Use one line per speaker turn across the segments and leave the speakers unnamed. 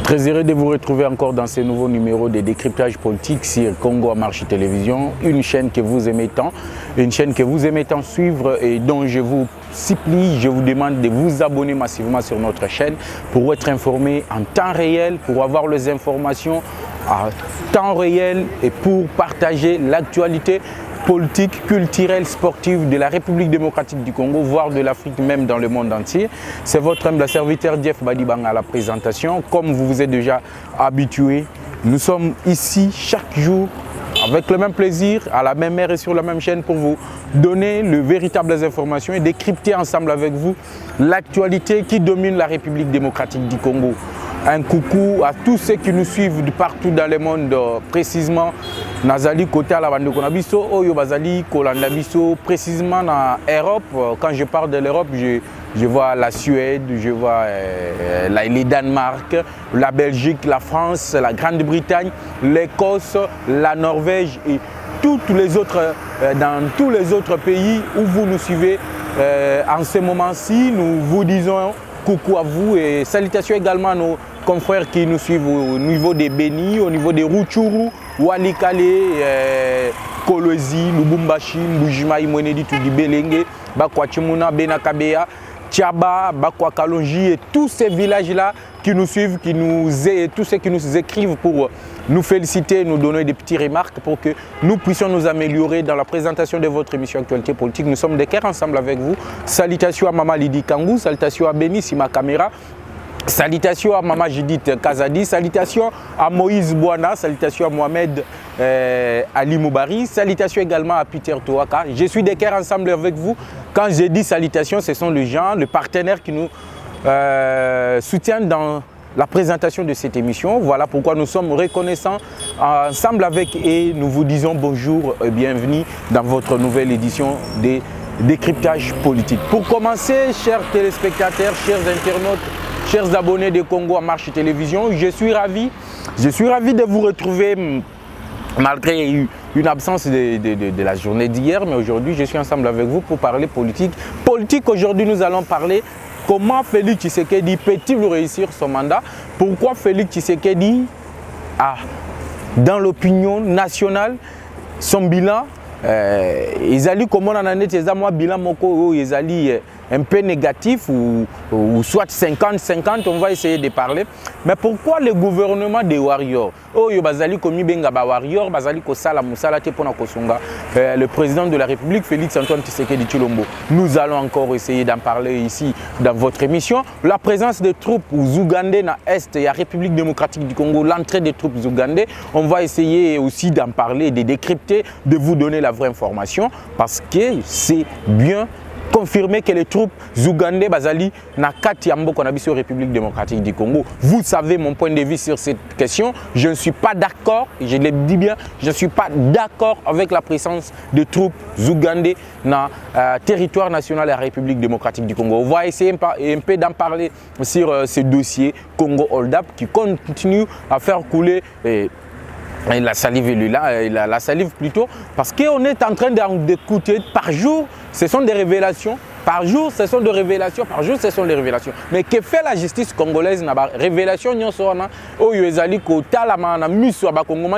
Très heureux de vous retrouver encore dans ce nouveau numéro de décryptage politique sur Congo en marche télévision, une chaîne que vous aimez tant, suivre et dont je vous supplie, je vous demande de vous abonner massivement sur notre chaîne pour être informé en temps réel, pour avoir les informations en temps réel et pour partager l'actualité politique, culturelle, sportive de la République démocratique du Congo, voire de l'Afrique même dans le monde entier. C'est votre humble serviteur Jeff Badibanga à la présentation. Comme vous vous êtes déjà habitué, nous sommes ici chaque jour avec le même plaisir, à la même heure et sur la même chaîne pour vous donner les véritables informations et décrypter ensemble avec vous l'actualité qui domine la République démocratique du Congo. Un coucou à tous ceux qui nous suivent de partout dans le monde, précisément Nazali côté à la bande Konabiso, Oyo Bazali, Kolandabiso, précisément en Europe. Quand je parle de l'Europe, je vois la Suède, je vois le Danemark, la Belgique, la France, la Grande-Bretagne, l'Écosse, la Norvège et toutes les autres, dans tous les autres pays où vous nous suivez. En ce moment-ci, nous vous disons coucou à vous et salutations également à nos confrères qui nous suivent au niveau des Béni, au niveau des Rutshuru, Walikale, Kolwezi, Lubumbashi, Mbujima, Imwenedi, Belenge, Bakwa Chimuna, Benakabeya, Tchaba, Bakwa Kalonji et tous ces villages-là qui nous suivent, tous ceux qui nous écrivent pour nous féliciter, nous donner des petites remarques pour que nous puissions nous améliorer dans la présentation de votre émission Actualité Politique. Nous sommes des cœurs ensemble avec vous. Salutations à Maman Lydie Kangou, salutations à Béni Sima Caméra, salutations à Maman Judith Kazadi, salutations à Moïse Bouana, salutations à Mohamed Ali Moubari, salutations également à Peter Touaka. Je suis des cœurs ensemble avec vous. Quand je dis salutations, ce sont les gens, les partenaires qui nous soutiennent dans la présentation de cette émission. Voilà pourquoi nous sommes reconnaissants ensemble avec et nous vous disons bonjour et bienvenue dans votre nouvelle édition des décryptages politiques. Pour commencer, chers téléspectateurs, chers internautes, chers abonnés de Congo en marche télévision, je suis ravi de vous retrouver malgré une absence de la journée d'hier, mais aujourd'hui je suis ensemble avec vous pour parler politique. Politique, aujourd'hui nous allons parler comment Félix Tshisekedi peut-il réussir son mandat? Pourquoi Félix Tshisekedi a, dans l'opinion nationale, son bilan, ils comment on a un bilan moko, ils un peu négatif ou soit 50-50, on va essayer de parler. Mais pourquoi le gouvernement des warriors, le président de la République, Félix Antoine Tshisekedi Tshilombo, nous allons encore essayer d'en parler ici dans votre émission. La présence des troupes ougandais dans l'Est et la République démocratique du Congo, l'entrée des troupes ougandais, on va essayer aussi d'en parler, de décrypter, de vous donner la vraie information parce que c'est bien confirmer que les troupes ougandais basali na kati ya mboka na biso République démocratique du Congo. Vous savez mon point de vue sur cette question. Je ne suis pas d'accord, je le dis bien, je ne suis pas d'accord avec la présence de troupes ougandais dans territoire national de la République démocratique du Congo. On va essayer un peu d'en parler sur ce dossier Congo Hold Up qui continue à faire couler la salive plutôt, parce qu'on est en train d'écouter par jour, ce sont des révélations. Par jour, ce sont des révélations. Par jour, ce sont des révélations. Mais que fait la justice congolaise dans la révélation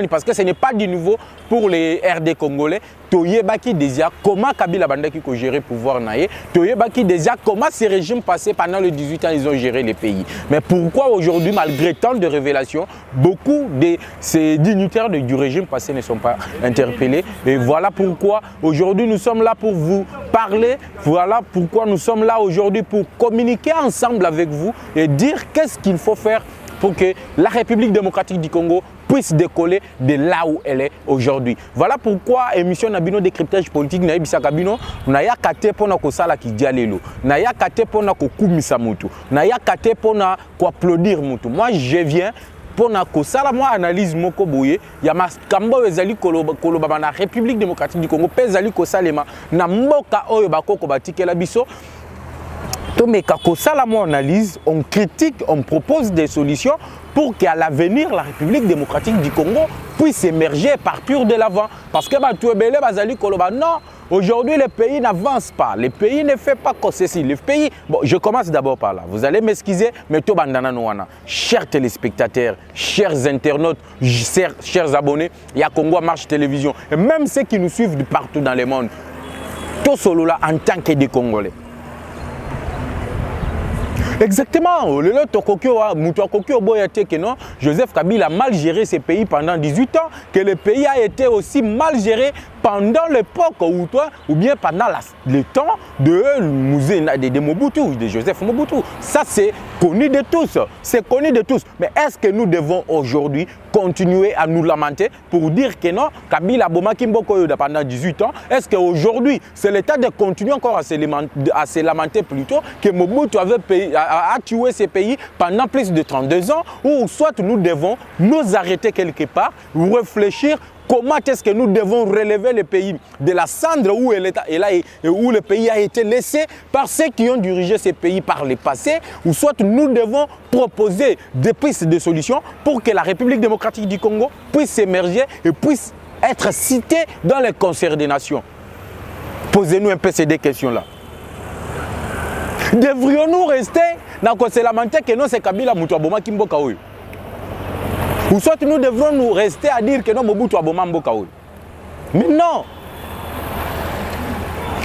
parce que ce n'est pas du nouveau pour les RD congolais. Toyebaki déjà comment Kabila Bandaki a géré le pouvoir naïe. Toyebaki déjà comment ces régimes passés pendant les 18 ans, ils ont géré les pays. Mais pourquoi aujourd'hui, malgré tant de révélations, beaucoup de ces dignitaires du régime passé ne sont pas interpellés. Et voilà pourquoi aujourd'hui nous sommes là pour vous parler. Voilà pourquoi nous sommes là aujourd'hui pour communiquer ensemble avec vous et dire qu'est-ce qu'il faut faire pour que la République démocratique du Congo puisse décoller de là où elle est aujourd'hui. Voilà pourquoi émission Nabino décryptage politique na ebisa kabino na ya kate pona ko sala ki dialelo na ya kate pona ko kumisa mutu na ya kate pona ko applaudir mutu. Moi je viens pona ko sala moi analyse moko boye ya makambo ezali koloba na République démocratique du Congo pe ezali ko salema na mboka oyo bakoko batikela biso. Mais quand on analyse, on critique, on propose des solutions pour qu'à l'avenir, la République démocratique du Congo puisse émerger et partir de l'avant. Parce que tout est belé, non, Aujourd'hui, le pays n'avance pas. Le pays ne fait pas comme ceci. Le pays... Bon, je commence d'abord par là. Vous allez m'excuser, mais tout bandana nouana. Chers téléspectateurs, chers internautes, chers abonnés, il y a Congo Marche Télévision. Et même ceux qui nous suivent de partout dans le monde. Tout solo là en tant que des Congolais. Exactement. Joseph Kabila a mal géré ce pays pendant 18 ans, que le pays a été aussi mal géré pendant l'époque ou bien pendant le temps de Mobutu, de Joseph Mobutu. Ça, c'est connu de tous. C'est connu de tous. Mais est-ce que nous devons aujourd'hui continuer à nous lamenter pour dire que non, Kabila Boma Kimboko pendant 18 ans? Est-ce qu'aujourd'hui, c'est l'état de continuer encore à se lamenter plutôt que Mobutu a tué ces pays pendant plus de 32 ans? Ou soit nous devons nous arrêter quelque part, réfléchir comment est-ce que nous devons relever le pays de la cendre où le pays a été laissé par ceux qui ont dirigé ces pays par le passé, ou soit nous devons proposer des pistes de solutions pour que la République démocratique du Congo puisse émerger et puisse être citée dans les concerts des nations. Posez-nous un peu ces deux questions-là. Devrions-nous rester dans le lamenter que non, c'est Kabila Moutouaboma Kimboka? Ou soit nous devrons nous rester à dire que non, Mobutu a bomba mboka. Mais non.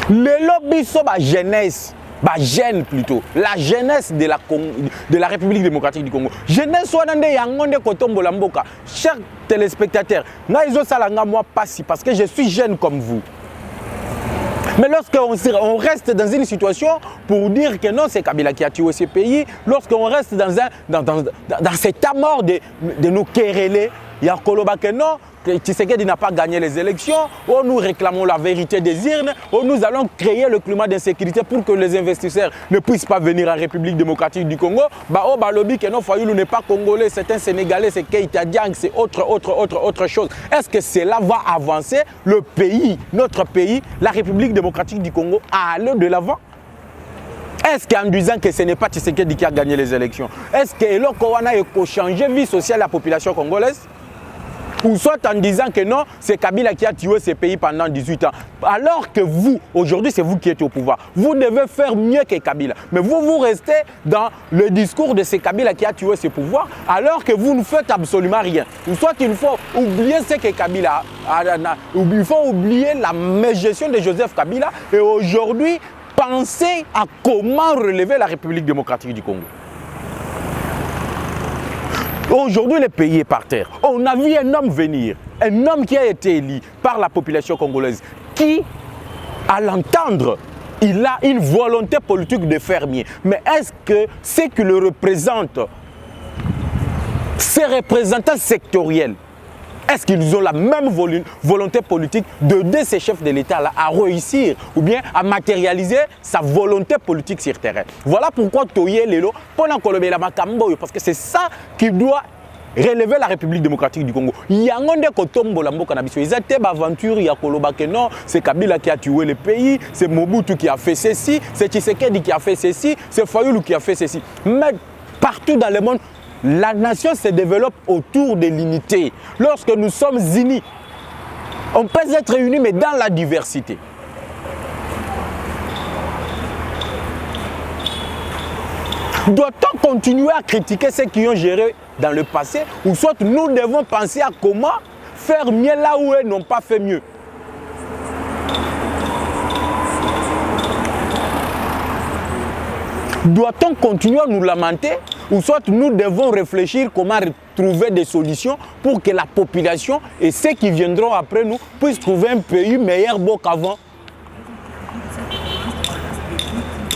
Le lobby sont la jeunesse, jeune plutôt, la jeunesse de la République démocratique du Congo. Jeunesse soit dans des yangonde kotombo la mboka. Chers téléspectateurs, moi passi parce que je suis jeune comme vous. Mais lorsqu'on reste dans une situation pour dire que non, c'est Kabila qui a tué ce pays, lorsqu'on reste dans cet amour de nous quereller, il y a Koloba que non, Tshisekedi n'a pas gagné les élections, où nous réclamons la vérité des urnes, où nous allons créer le climat d'insécurité pour que les investisseurs ne puissent pas venir en République démocratique du Congo. Lobby que non, Fayoulou n'est pas congolais, c'est un Sénégalais, c'est Keïta Diang, c'est autre chose. Est-ce que cela va avancer le pays, notre pays, la République démocratique du Congo, à aller de l'avant? Est-ce qu'en disant que ce n'est pas Tshisekedi qui a gagné les élections, est-ce que l'Okowana a changé la vie sociale de la population congolaise? Ou soit en disant que non, c'est Kabila qui a tué ce pays pendant 18 ans. Alors que vous, aujourd'hui, c'est vous qui êtes au pouvoir. Vous devez faire mieux que Kabila. Mais vous restez dans le discours de ce Kabila qui a tué ce pouvoir, alors que vous ne faites absolument rien. Ou soit il faut oublier ce que Kabila a, il faut oublier la gestion de Joseph Kabila et aujourd'hui, penser à comment relever la République démocratique du Congo. Aujourd'hui, le pays est par terre. On a vu un homme venir, un homme qui a été élu par la population congolaise, qui, à l'entendre, il a une volonté politique de faire mieux. Mais est-ce que ce qui le représente, ces représentants sectoriels, est-ce qu'ils ont la même volonté politique d'aider ces chefs de l'État à réussir ou bien à matérialiser sa volonté politique sur terrain? Voilà pourquoi Toye Lelo, pendant Kolobela Makambo, parce que c'est ça qui doit relever la République démocratique du Congo. Il y a un kotombo la mboka na biso. Ils étaient aventure, il y a Koloba que non, c'est Kabila qui a tué le pays, c'est Mobutu qui a fait ceci, c'est Tshisekedi qui a fait ceci, c'est Fayoulou qui a fait ceci. Mais partout dans le monde, la nation se développe autour de l'unité. Lorsque nous sommes unis, on peut être unis, mais dans la diversité. Doit-on continuer à critiquer ceux qui ont géré dans le passé, ou soit nous devons penser à comment faire mieux là où eux n'ont pas fait mieux? Doit-on continuer à nous lamenter, ou soit nous devons réfléchir comment trouver des solutions pour que la population et ceux qui viendront après nous puissent trouver un pays meilleur beau qu'avant?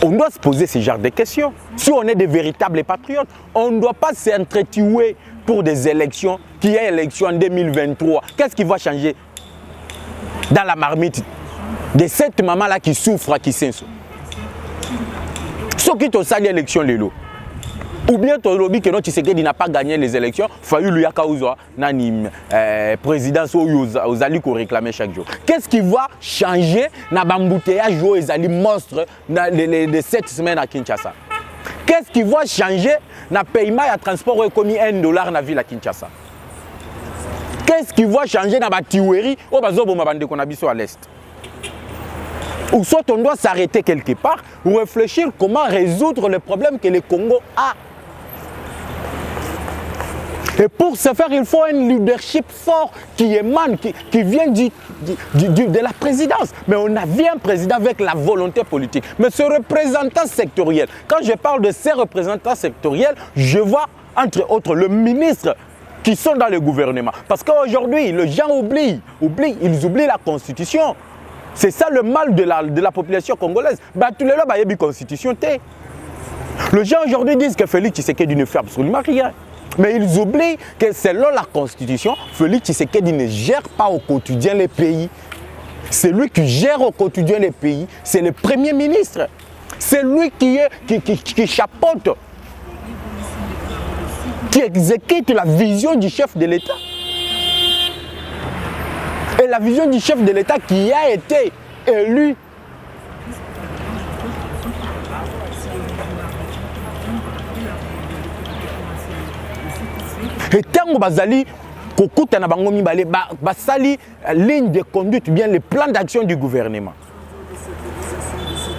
On doit se poser ce genre de questions. Si on est des véritables patriotes, on ne doit pas s'entretuer pour des élections, qui est élection en 2023. Qu'est-ce qui va changer dans la marmite de cette maman-là qui souffre, qui s'inso? Ceux qui ont sali l'élection, Lélo. Ou bien ton lobby que non Tshisekedi n'a pas gagné les élections, fallu lui akauza nani présidence aux alliés qu'on réclamait chaque jour. Qu'est-ce qui va changer na bambouteillage aux alliés monstres de 7 semaines à Kinshasa? Qu'est-ce qui va changer na paiement à transport commis $1 dans la ville à Kinshasa? Qu'est-ce qui va changer na batiweri au bazo bomba bande qu'on a biso à l'est? Ou soit on doit s'arrêter quelque part ou réfléchir comment résoudre le problème que le Congo a. Et pour ce faire, il faut un leadership fort qui émane, qui vient de la présidence. Mais on a vu un président avec la volonté politique. Mais ce représentant sectoriel, quand je parle de ces représentants sectoriels, je vois entre autres le ministre qui sont dans le gouvernement. Parce qu'aujourd'hui, les gens ils oublient la Constitution. C'est ça le mal de la population congolaise. Bah, tous les là, il y a une Constitution. Les gens aujourd'hui disent que Félix Tshisekedi ne fait absolument rien. Mais ils oublient que selon la Constitution, Félix Tshisekedi ne gère pas au quotidien les pays. C'est lui qui gère au quotidien les pays. C'est le Premier ministre. C'est lui qui chapeaute, qui exécute la vision du chef de l'État. Et la vision du chef de l'État qui a été élu. Et tant que Bazali, Kokuta na bango mibale, basali ligne de conduite, bien les plans d'action du gouvernement.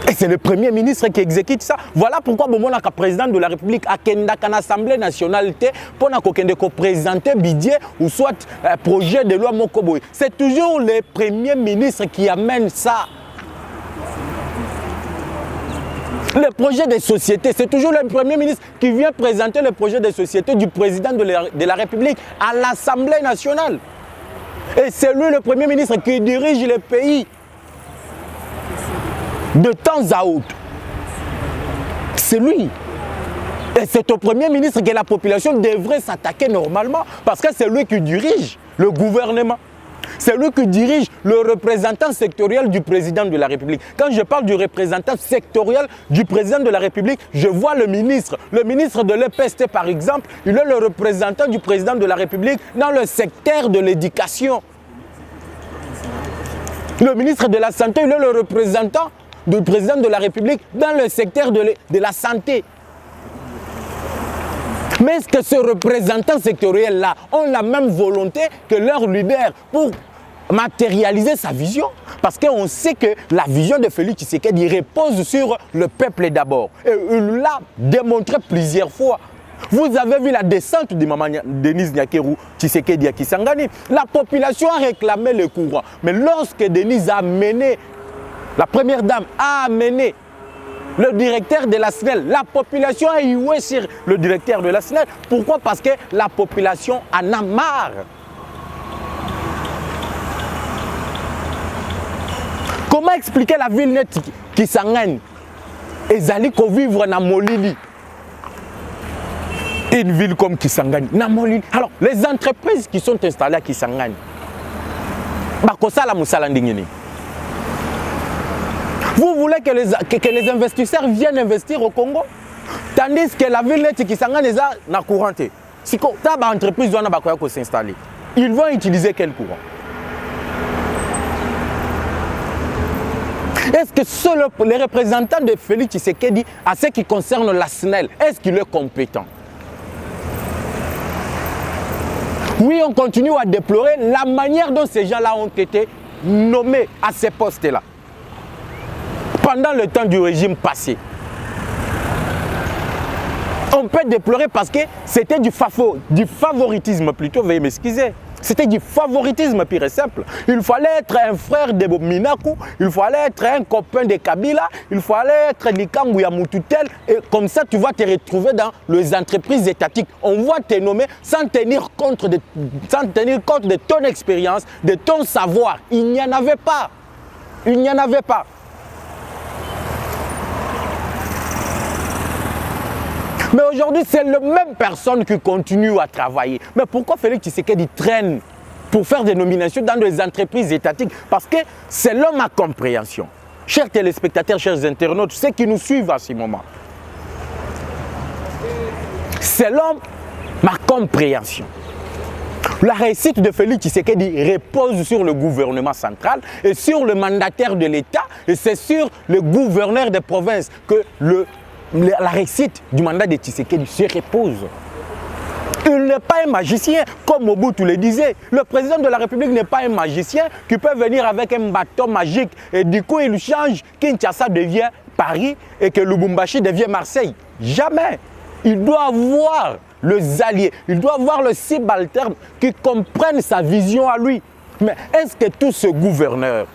Et c'est le Premier ministre qui exécute ça. Voilà pourquoi le président de la République a une assemblée nationale pour présenter budget ou soit projet de loi Mokoboy. C'est toujours le Premier ministre qui amène ça. Le projet de société, c'est toujours le Premier ministre qui vient présenter le projet de société du président de la République à l'Assemblée nationale. Et c'est lui le Premier ministre qui dirige le pays de temps à autre. C'est lui. Et c'est au Premier ministre que la population devrait s'attaquer normalement parce que c'est lui qui dirige le gouvernement. C'est lui qui dirige le représentant sectoriel du président de la République. Quand je parle du représentant sectoriel du président de la République, je vois le ministre. Le ministre de l'EPST, par exemple, il est le représentant du président de la République dans le secteur de l'éducation. Le ministre de la Santé, il est le représentant du président de la République dans le secteur de la santé. Mais est-ce que ces représentants sectoriels-là ont la même volonté que leur leader pour matérialiser sa vision? Parce qu'on sait que la vision de Félix Tshisekedi repose sur le peuple d'abord. Et il l'a démontré plusieurs fois. Vous avez vu la descente de Maman Denise Nyakeru Tshisekedi à Kisangani. La population a réclamé le courant. Mais lorsque Denise a mené, la première dame a amené le directeur de la SNEL, la population a hué sur le directeur de la SNEL. Pourquoi? Parce que la population en a marre. Comment expliquer la ville nette qui s'engage et Zali ko vivre dans Molili? Une ville comme Kisangani, dans Molili. Alors, les entreprises qui sont installées à Kisangani, bakosala musala ndingini. Vous voulez que les investisseurs viennent investir au Congo, tandis que la ville nette Kisangani est dans courant. Si une entreprise doit s'installer, ils vont utiliser quel courant? Est-ce que les représentants de Félix Tshisekedi, à ce qui concerne la SNEL, est-ce qu'il est compétent? Oui, on continue à déplorer la manière dont ces gens-là ont été nommés à ces postes-là pendant le temps du régime passé. On peut déplorer parce que c'était du favoritisme plutôt, veuillez m'excuser. C'était du favoritisme pur et simple. Il fallait être un frère de Minaku, il fallait être un copain de Kabila, il fallait être Likambu Yamututel, et comme ça tu vas te retrouver dans les entreprises étatiques. On va te nommer sans tenir compte de ton expérience, de ton savoir. Il n'y en avait pas. Il n'y en avait pas. Mais aujourd'hui, c'est la même personne qui continue à travailler. Mais pourquoi Félix Tshisekedi traîne pour faire des nominations dans des entreprises étatiques? Parce que selon ma compréhension, chers téléspectateurs, chers internautes, ceux qui nous suivent à ce moment, selon ma compréhension, la réussite de Félix Tshisekedi repose sur le gouvernement central et sur le mandataire de l'État, et c'est sur le gouverneur des provinces que la réussite du mandat de Tshisekedi se repose. Il n'est pas un magicien, comme Mobutu le disait. Le président de la République n'est pas un magicien qui peut venir avec un bâton magique et du coup il change, Kinshasa devient Paris et que Lubumbashi devient Marseille. Jamais. Il doit avoir les alliés, il doit avoir le subalterne qui comprennent sa vision à lui. Mais est-ce que tous ces gouverneurs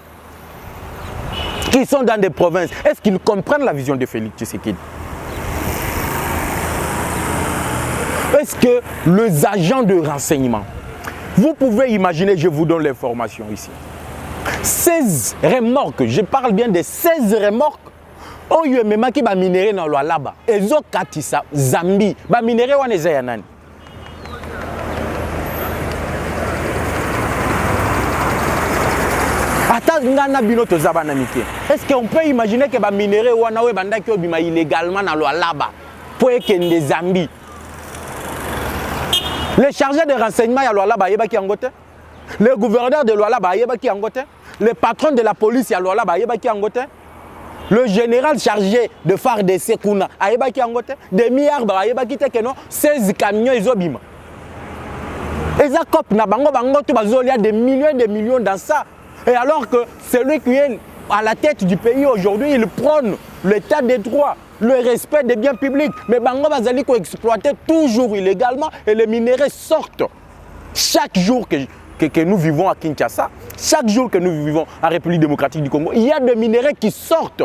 qui sont dans des provinces, est-ce qu'ils comprennent la vision de Félix Tshisekedi? Est-ce que les agents de renseignement, vous pouvez imaginer, je vous donne l'information ici, 16 remorques, je parle bien de 16 remorques, oyo ememaki ba minéré na Lualaba, ezokatisa Zambie, ba minéré wana eza ya nani? Ata ngana bino tozaba na mike. Est-ce qu'on peut imaginer que ba minéré wana we bandaki obima illégalement na Lualaba pour ekende Zambie? Le chargé de renseignement à Lualaba yebaki angote, le gouverneur de Lualaba yebaki angote, le patron de la police à Lualaba yebaki angote, le général chargé de FARDC Kuna ayebaki angote, des milliards ayebaki te keno 16 camions ezobima. Eza cop na bango bango to bazolia des millions dans ça. Et alors que celui qui est à la tête du pays aujourd'hui, il prône l'état des droits, le respect des biens publics. Mais bango bazali ko exploiter toujours illégalement et les minéraux sortent. Chaque jour que nous vivons à Kinshasa, chaque jour que nous vivons en République démocratique du Congo, il y a des minéraux qui sortent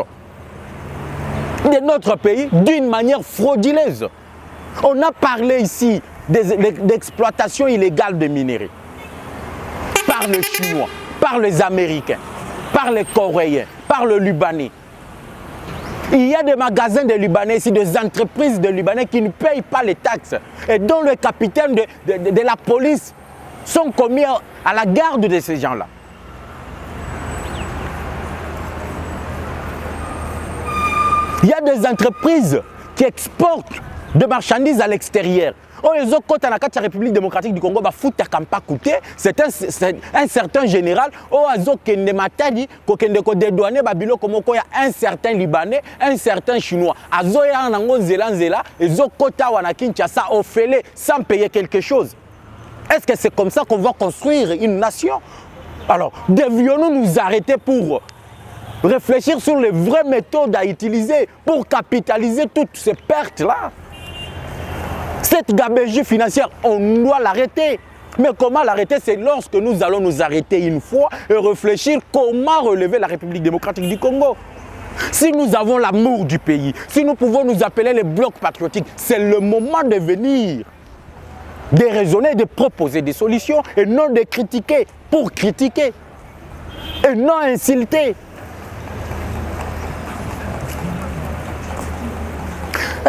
de notre pays d'une manière frauduleuse. On a parlé ici d'exploitation illégale des minéraux par les Chinois, par les Américains, par les Coréens, par le Libanais. Il y a des magasins de Libanais ici, des entreprises de Libanais qui ne payent pas les taxes et dont les capitaines de la police sont commis à la garde de ces gens-là. Il y a des entreprises qui exportent de marchandises à l'extérieur. Oh, les autres côtés, dans la République démocratique du Congo, c'est un certain général. Oh, il y a un certain Libanais, un certain Chinois. Sans payer quelque chose. Est-ce que c'est comme ça qu'on va construire une nation? Alors, devions-nous nous arrêter pour réfléchir sur les vraies méthodes à utiliser pour capitaliser toutes ces pertes-là? Cette gabegie financière, on doit l'arrêter. Mais comment l'arrêter? C'est lorsque nous allons nous arrêter une fois et réfléchir comment relever la République démocratique du Congo. Si nous avons l'amour du pays, si nous pouvons nous appeler les blocs patriotiques, c'est le moment de venir, de raisonner, de proposer des solutions et non de critiquer pour critiquer et non insulter.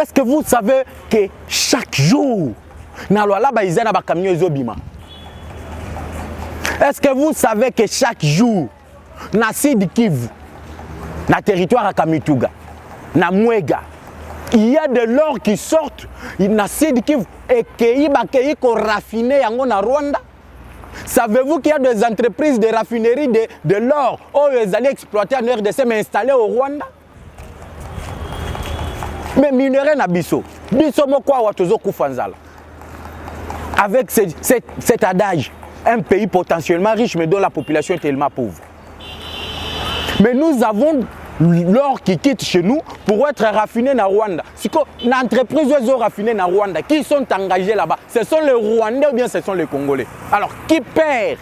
Est-ce que vous savez que chaque jour, est-ce que vous savez que chaque jour, na Sud Kivu, na territoire à Kamituga, na Mwega, il y a de l'or qui sortent na Sud Kivu et qui sont raffinés en Rwanda? Savez-vous qu'il y a des entreprises de raffinerie de l'or où ils allaient exploiter en RDC mais installées au Rwanda? Mais minerais na biso moko watozo kufanzala. Avec cet adage, un pays potentiellement riche mais dont la population est tellement pauvre. Mais nous avons l'or qui quitte chez nous pour être raffiné na Rwanda. Si une entreprise est raffinée na Rwanda, qui sont engagés là-bas? Ce sont les Rwandais ou bien ce sont les Congolais? Alors qui perd?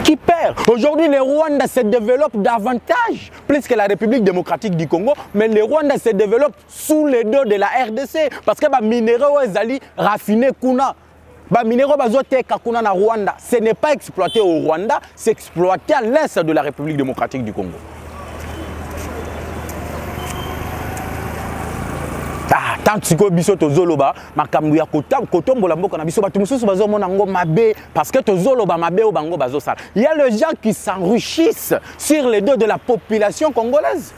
Qui perd? Aujourd'hui, les Rwandais se développent davantage, plus que la République démocratique du Congo, mais les Rwandais se développent sous les dos de la RDC. Parce que les minéraux sont raffinés kuna. Les minéraux sont na Rwanda. Ce n'est pas exploité au Rwanda, c'est exploité à l'est de la République démocratique du Congo. Tant que biso tozoloba makambu ya kotombola mboka na biso batu mususu bazomona ngo mabe parce que tozoloba mabe o bango bazosala. Il y a les gens qui s'enrichissent sur les dos de la population congolaise.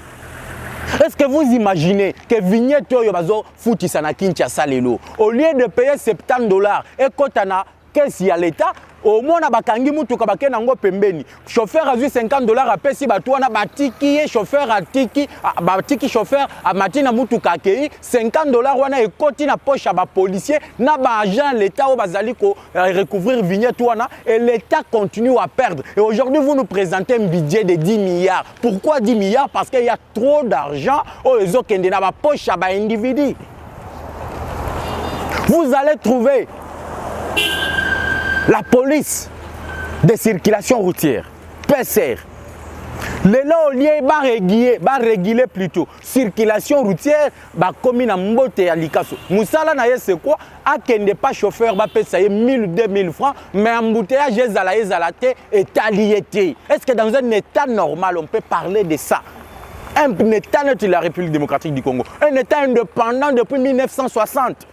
Est-ce que vous imaginez que vignette oyo bazo futisa na Kinshasa lelo au lieu de payer $70 et kotana caisse ya l'État au moins na bakangi mutuka bakena ngo pembeni chauffeur a 50 dollars a pesi batu wana batiki chauffeur atiki batiki chauffeur a matina mutuka akei 50 dollars wana ekoti na poche ba policier na ba agent l'état au bazali ko recouvrir vignette wana et l'état continue à perdre. Et aujourd'hui vous nous présentez un budget de 10 milliards. Pourquoi 10 milliards? Parce qu'il y a trop d'argent au ezokende na ba poche ba individu. Vous allez trouver la police de circulation routière, PCR. Le lieu va réguler plutôt circulation routière, comme na mbote ya likaso. Musala na c'est quoi? Akende pas chauffeur va payer 1000 2000 francs, mais embouteillage ezalate état-liété. Est-ce que dans un état normal on peut parler de ça? Un état neutre de la République démocratique du Congo, un état indépendant depuis 1960.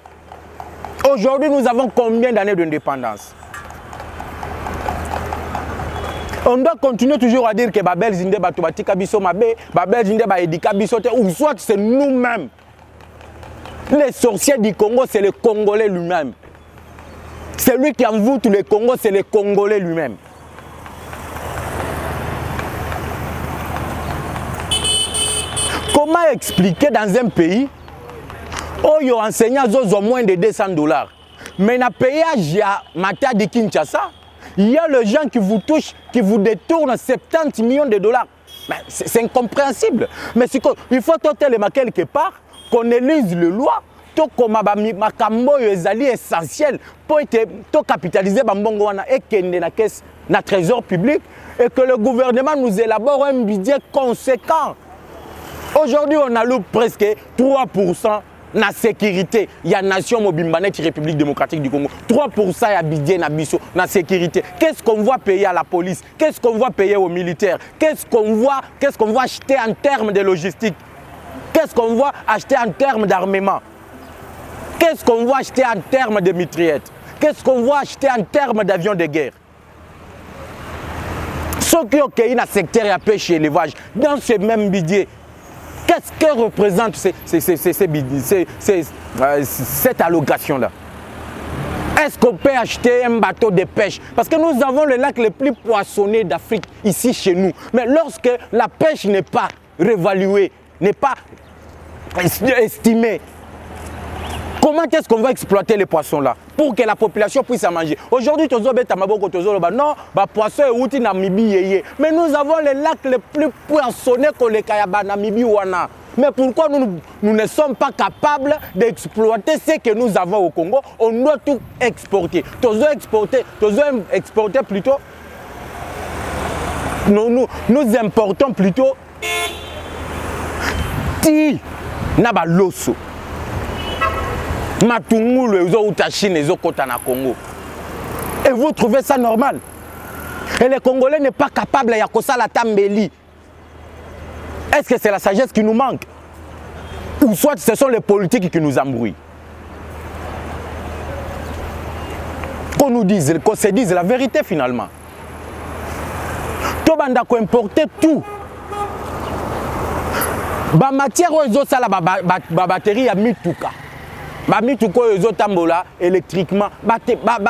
Aujourd'hui, nous avons combien d'années d'indépendance? On doit continuer toujours à dire que Babel Zinde Batobatika Biso Mabe, Babel Zinde Baedika Bisote, ou soit c'est nous-mêmes. Les sorciers du Congo, c'est le Congolais lui-même. Celui qui envoûte le Congo, c'est le Congolais lui-même. Comment expliquer dans un pays où il y a enseignant moins de 200 dollars, mais dans le péage à Mata de Kinshasa, il y a les gens qui vous touchent, qui vous détournent 70 millions de dollars. C'est incompréhensible. Mais il faut totalement quelque part qu'on élise le loi, comme makambo ezali essentiel pour capitaliser bambongo wana et kende na caisse na trésor public et que le gouvernement nous élabore un budget conséquent. Aujourd'hui, on a loué presque 3% na sécurité. Il y a nation Mobimbanet République démocratique du Congo. 3% ya budget na biso na sécurité. Qu'est-ce qu'on va payer à la police? Qu'est-ce qu'on va payer aux militaires? Qu'est-ce qu'on va acheter en termes de logistique? Qu'est-ce qu'on va acheter en termes d'armement? Qu'est-ce qu'on va acheter en termes de mitraillettes? Qu'est-ce qu'on va acheter en termes d'avions de guerre? Ceux qui ont créé dans le secteur de la pêche et l'élevage, dans ce même budget, qu'est-ce que représente cette allocation-là? Est-ce qu'on peut acheter un bateau de pêche? Parce que nous avons le lac le plus poissonné d'Afrique, ici chez nous. Mais lorsque la pêche n'est pas réévaluée, n'est pas estimée, comment est-ce qu'on va exploiter les poissons-là pour que la population puisse en manger? Aujourd'hui, non, poisson est outil Namibie. Mais nous avons le lac le plus poissonné que les Kayaba Namibie. Mais pourquoi nous ne sommes pas capables d'exploiter ce que nous avons au Congo? On doit tout exporter. Exporter plutôt. Nous importons plutôt Nabaloso. Matungulu Congo. Et vous trouvez ça normal? Et les Congolais n'est pas capable de la tambeli. Est-ce que c'est la sagesse qui nous manque? Ou soit ce sont les politiques qui nous embrouillent? Qu'on nous dise, qu'on se dise la vérité finalement. Tout le monde a importé tout. La matière où ils ont la batterie à mituka. Mituka ils ont tambola électriquement.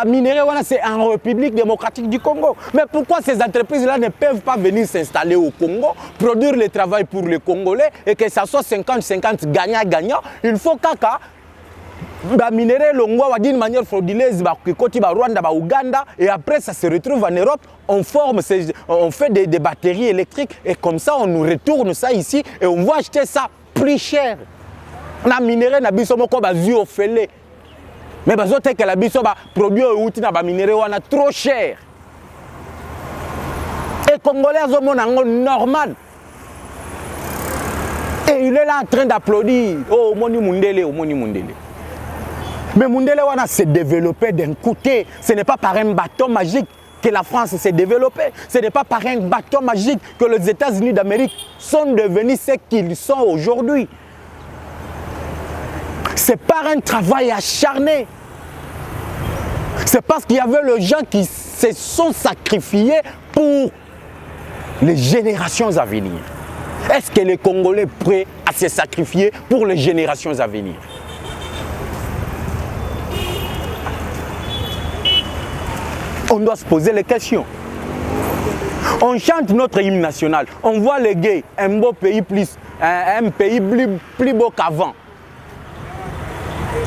Minerai c'est en République démocratique du Congo. Mais pourquoi ces entreprises-là ne peuvent pas venir s'installer au Congo, produire le travail pour les Congolais et que ça soit 50-50 gagnant-gagnant? Il faut kaka minerai longwa d'une manière frauduleuse côté Rwanda, Ouganda, et après ça se retrouve en Europe. On fait des batteries électriques et comme ça on nous retourne ça ici et on va acheter ça plus cher. Na minerai na biso moko bazu ofele. Mais bazote que la biso ba produit outil na ba minerai wana trop cher. Et Congolais azomona ngo normal. Et il est là en train d'applaudir. Oh Moni Mundele, oh Moni Mundele. Mais Mundele wana s'est développé d'un côté. Ce n'est pas par un bâton magique que la France s'est développée. Ce n'est pas par un bâton magique que les États-Unis d'Amérique sont devenus ce qu'ils sont aujourd'hui. C'est par un travail acharné. C'est parce qu'il y avait les gens qui se sont sacrifiés pour les générations à venir. Est-ce que les Congolais sont prêts à se sacrifier pour les générations à venir? On doit se poser les questions. On chante notre hymne national. On voit les gays, un beau pays un pays plus beau qu'avant.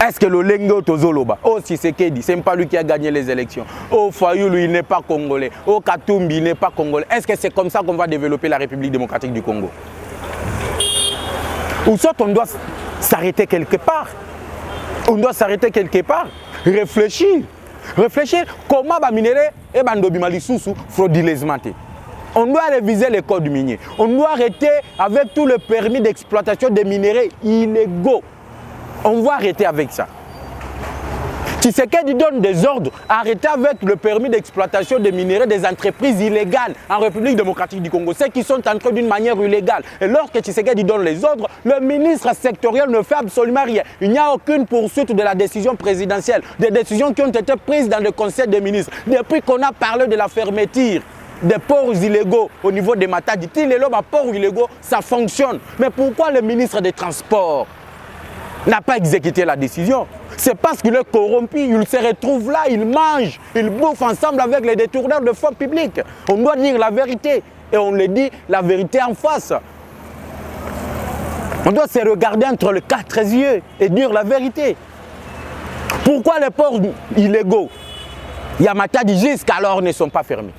Est-ce que le Lengo Tozoloba, oh Tshisekedi, c'est pas lui qui a gagné les élections. Oh Fayoulou, il n'est pas congolais. Oh Katumbi, il n'est pas congolais. Est-ce que c'est comme ça qu'on va développer la République démocratique du Congo? Ou soit on doit s'arrêter quelque part. On doit s'arrêter quelque part. Réfléchir. Réfléchir comment va minerai et bandobimali sous frauduleusement. On doit réviser les codes miniers. On doit arrêter avec tout le permis d'exploitation des minéraux illégaux. On va arrêter avec ça. Tshisekedi donne des ordres. Arrêtez avec le permis d'exploitation des minéraux des entreprises illégales en République démocratique du Congo. Ceux qui sont entrés d'une manière illégale. Et lorsque Tshisekedi donne les ordres, le ministre sectoriel ne fait absolument rien. Il n'y a aucune poursuite de la décision présidentielle. Des décisions qui ont été prises dans le Conseil des ministres. Depuis qu'on a parlé de la fermeture des ports illégaux au niveau des Matadi, les ports illégaux, ça fonctionne. Mais pourquoi le ministre des Transports n'a pas exécuté la décision? C'est parce qu'il est corrompu, il se retrouve là, il mange, il bouffe ensemble avec les détourneurs de fonds publics. On doit dire la vérité et on le dit la vérité en face. On doit se regarder entre les quatre yeux et dire la vérité. Pourquoi les ports illégaux, Yamatadi jusqu'alors ne sont pas fermés?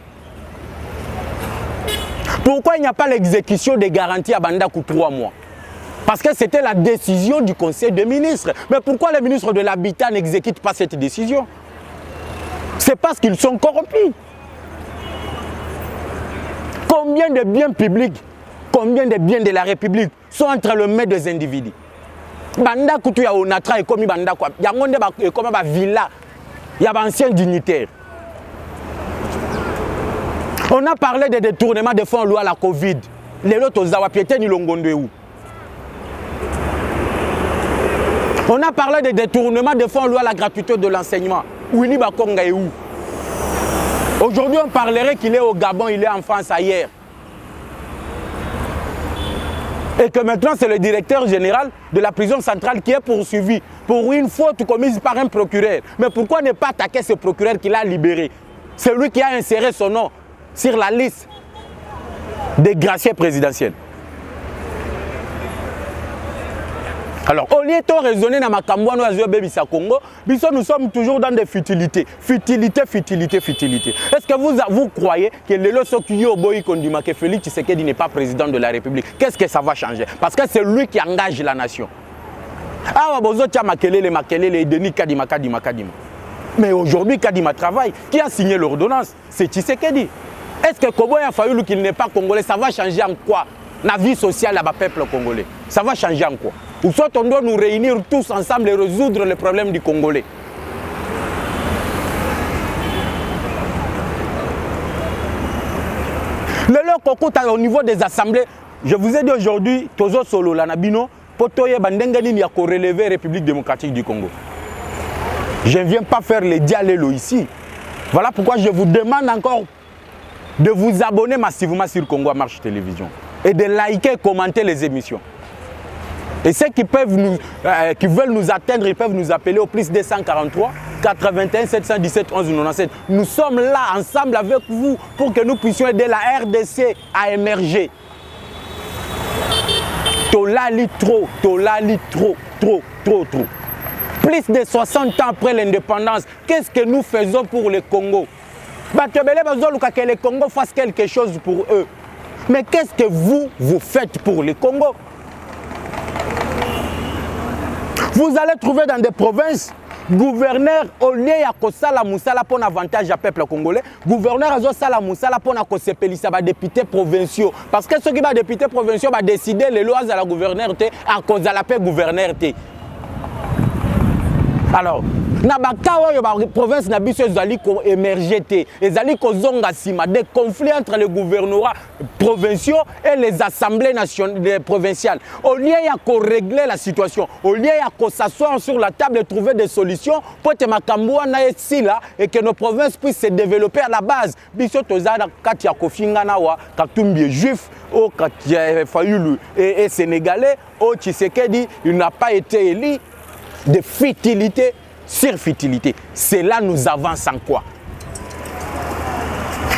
Pourquoi il n'y a pas l'exécution des garanties à Bandakou 3 mois? Parce que c'était la décision du Conseil des ministres. Mais pourquoi les ministres de l'Habitat n'exécutent pas cette décision? C'est parce qu'ils sont corrompus. Combien de biens publics, combien de biens de la République sont entre les mains des individus? Banda Koutou ya Onatra et comme Banda quoi. Il y a un comme ba villa, il y a un ancien dignitaire. On a parlé de détournement de fonds liés à la Covid. Les autres Zawa Piété ni Longondo où? On a parlé de détournement de fonds liés à la gratuité de l'enseignement. Winnie Bakonga est où? Aujourd'hui, on parlerait qu'il est au Gabon, il est en France ailleurs. Et que maintenant, c'est le directeur général de la prison centrale qui est poursuivi pour une faute commise par un procureur. Mais pourquoi ne pas attaquer ce procureur qui l'a libéré? C'est lui qui a inséré son nom sur la liste des graciers présidentiels. Alors, au lieu de raisonner dans Makambouano Azobebisa Congo, nous sommes toujours dans des futilités. Futilité. Est-ce que vous croyez que le Losokyo Boy Konduma, que Félix Tshisekedi n'est pas président de la République? Qu'est-ce que ça va changer? Parce que c'est lui qui engage la nation. Ah, Makelele, Denis Kadima. Mais aujourd'hui, Kadima travaille. Qui a signé l'ordonnance? C'est Tshisekedi. Est-ce que Koboya Fayoulou, qu'il n'est pas congolais, ça va changer en quoi? La vie sociale du peuple congolais. Ça va changer en quoi? Ou soit on doit nous réunir tous ensemble et résoudre les problèmes du Congolais. Au niveau des assemblées, je vous ai dit aujourd'hui, Tozo Solo, Lanabino, Potoye Bandengani a relevé la République démocratique du Congo. Je ne viens pas faire les dialogues ici. Voilà pourquoi je vous demande encore de vous abonner massivement sur Congo à Marche Télévision et de liker et commenter les émissions. Et ceux qui veulent nous atteindre, ils peuvent nous appeler au plus 243 81 717 11 97. Nous sommes là ensemble avec vous pour que nous puissions aider la RDC à émerger. Tolali trop. Plus de 60 ans après l'indépendance, qu'est-ce que nous faisons pour le Congo? Que le Congo fasse quelque chose pour eux. Mais qu'est-ce que vous faites pour le Congo? Vous allez trouver dans des provinces, gouverneur, au lieu de Sala Moussala pour un avantage au peuple congolais, gouverneur a Sala Moussala pour un député députés provinciaux. Parce que ceux qui sont députés provinciaux vont décider les lois à la gouverneure à cause de la paix gouverneure. Alors, na province na biso ezali ko émerger té ezali ko zonga sima des conflits entre les gouvernorats provinciaux et les assemblées nationales provinciales. Au lieu de régler la situation, au lieu de s'asseoir sur la table et trouver des solutions pour que Makambouana na là et que nos provinces puissent se développer à la base. Biso tozana kati ya Kofingana wa Katumbi juif au kati Fayoulou et sénégalais au Tshisekedi, il n'a pas été élu. De futilité sur futilité. C'est là nous avançons quoi?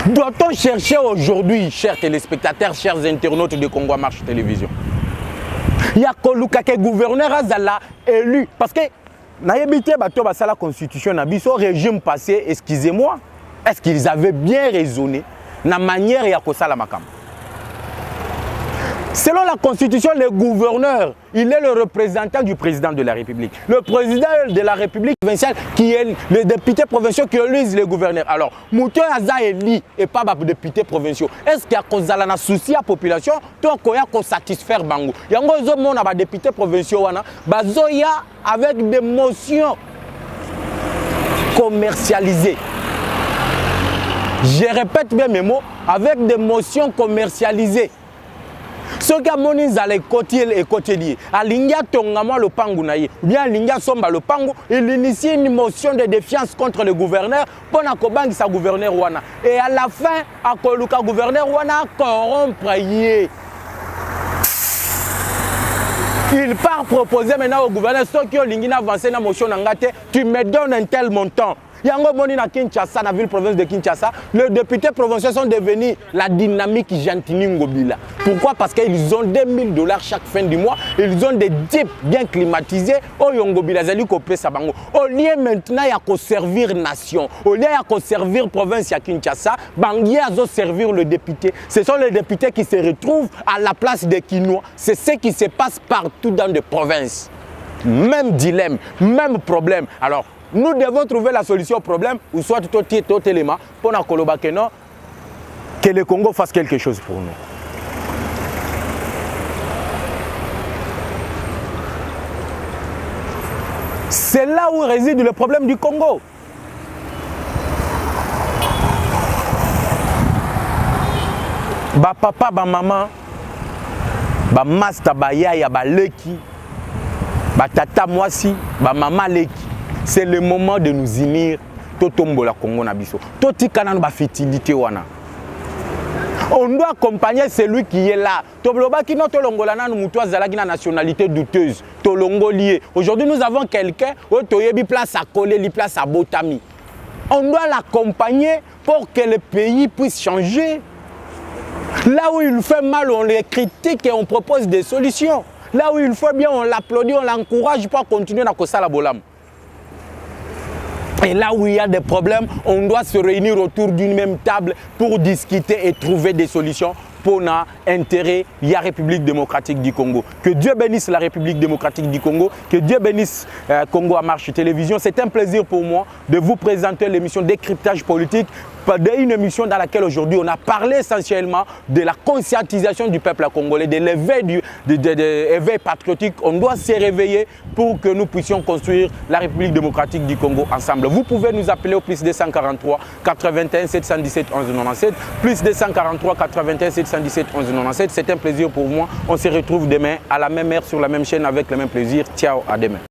Doit-on chercher aujourd'hui, chers téléspectateurs, chers internautes de Congo Marche Télévision? Il y a que gouverneur Azala élu. Parce que, la constitution, au régime passé, excusez-moi, est-ce qu'ils avaient bien raisonné la manière de faire la makam? Selon la constitution, le gouverneur, il est le représentant du président de la République. Le président de la République provinciale, qui est le député provincial qui élise les gouverneurs. Alors, Mouton Aza élu et pas le député provincial. Est-ce qu'il y a un souci à la population? Donc, il y a qu'on satisfaire Bango. Il y a un député provincial avec des motions commercialisées. Je répète bien mes mots, avec des motions commercialisées. Ce qui a moni zale côtier et côtier, alinga tongama le pangu naïe, bien alinga somba le pangu, il initie une motion de défiance contre le gouverneur pour n'akobangi sa gouverneur wana. Et à la fin, akoluka gouverneur wana corrompre. Il part proposer maintenant au gouverneur, ceux qui ont avancé dans la motion n'angate, tu me donnes un tel montant. Yango Moni na Kinshasa, la ville-province de Kinshasa, les députés provinciaux sont devenus la dynamique Gentini Ngobila. Pourquoi? Parce qu'ils ont $2000 chaque fin du mois, ils ont des jeeps bien climatisés. Au Yongobila, Zali Kopé Sabango. Au lieu maintenant, il y a qu'à servir nation. Au lieu, il y a qu'à servir province à Kinshasa, Bangier a servir le député. Ce sont les députés qui se retrouvent à la place des Kinois. C'est ce qui se passe partout dans les provinces. Même dilemme, même problème. Alors, nous devons trouver la solution au problème, ou soit tout élément, pour que le Congo fasse quelque chose pour nous. C'est là où réside le problème du Congo. Ba papa, ba maman, ba master, ba yaya, ba leki, ba tata mwasi, ba maman leki. C'est le moment de nous unir. Totombola Congo Nabiso. Toti kanan ba fertilité wana. On doit accompagner celui qui est là. Tobloba qui not tolongolana nous mutoa zalaki na nationalité douteuse. Tolongolier. Aujourd'hui nous avons quelqu'un où toyebi place à coller, li place à botami. On doit l'accompagner pour que le pays puisse changer. Là où il fait mal, on les critique et on propose des solutions. Là où il fait bien, on l'applaudit, on l'encourage pour continuer à kosala bolam. Et là où il y a des problèmes, on doit se réunir autour d'une même table pour discuter et trouver des solutions pour l'intérêt de la République démocratique du Congo. Que Dieu bénisse la République démocratique du Congo, que Dieu bénisse Congo à Marche Télévision. C'est un plaisir pour moi de vous présenter l'émission Décryptage politique, une émission dans laquelle aujourd'hui on a parlé essentiellement de la conscientisation du peuple congolais, de l'éveil patriotique. On doit se réveiller pour que nous puissions construire la République démocratique du Congo ensemble. Vous pouvez nous appeler au plus 243 81 717 11 97, plus 243 81 717 11 97. C'est un plaisir pour moi. On se retrouve demain à la même heure sur la même chaîne avec le même plaisir. Ciao, à demain.